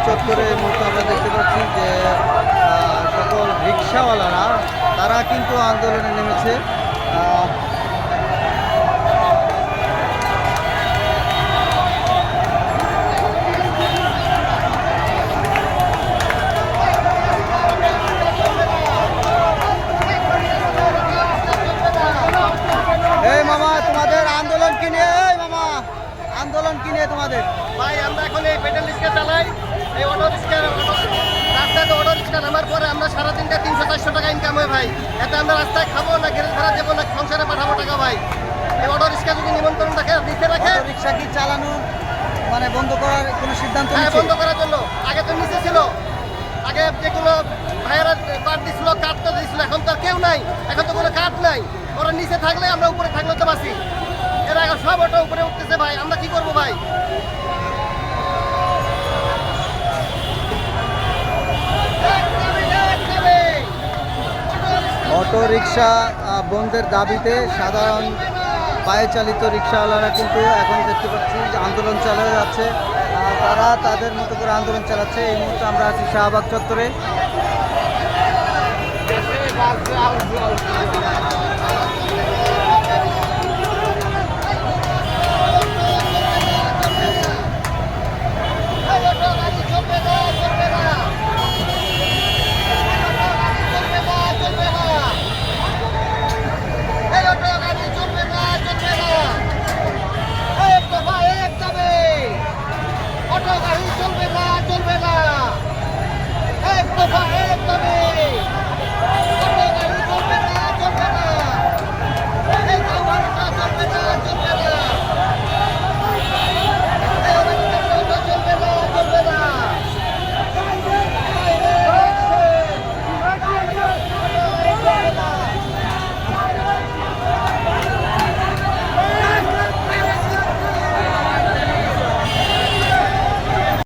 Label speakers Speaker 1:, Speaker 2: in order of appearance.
Speaker 1: চত্বরে এই মুহূর্তে আমরা দেখতে পাচ্ছি যে সকল রিক্সাওয়ালারা তারা কিন্তু আন্দোলনে নেমেছে। এই মামা, তোমাদের আন্দোলন কি নিয়ে? এই মামা, আন্দোলন কি নিয়ে তোমাদের?
Speaker 2: ভাই আমরা এখন এই পেট্রোল রিক্সা চালাই, এই অটো রিক্সা, রাস্তাতে অটো রিক্সা নামার পরে আমরা সারাদিনটা 300-400 টাকা ইনকাম হয় ভাই। এতে আমরা রাস্তায় খাবো না, গ্যারেজ ভাড়া দেবো না, সংসারে পাঠাবো টাকা ভাই। এই অটো রিক্সা যদি নিমন্ত্রণটাকে দিতে রাখে,
Speaker 1: রিক্সা কি চালানো মানে বন্ধ করার কোনো সিদ্ধান্ত
Speaker 2: হ্যাঁ
Speaker 1: নিয়েছে?
Speaker 2: বন্ধ করার জন্য। আগে তো নিচে ছিল, আগে যেগুলো ভাইয়েরা কাঠ দিছিল, কাঠ তো দিছিল, এখন তো আর কেউ নাই, এখন তো কোনো কাঠ নাই। ওরা নিচে থাকলে আমরা উপরে থাকলে তো বাসি, এরা এখন সব অটো উপরে উঠতেছে ভাই, আমরা কি করবো ভাই?
Speaker 1: অটো রিক্সা বন্ধের দাবিতে সাধারণ পায়ে চালিত রিক্সাওয়ালারা কিন্তু এখন দেখতে পাচ্ছি যে আন্দোলন চালিয়ে যাচ্ছে। তারা তাদের মতো করে আন্দোলন চালাচ্ছে। এই মুহূর্তে আমরা আছি শাহবাগ চত্বরে।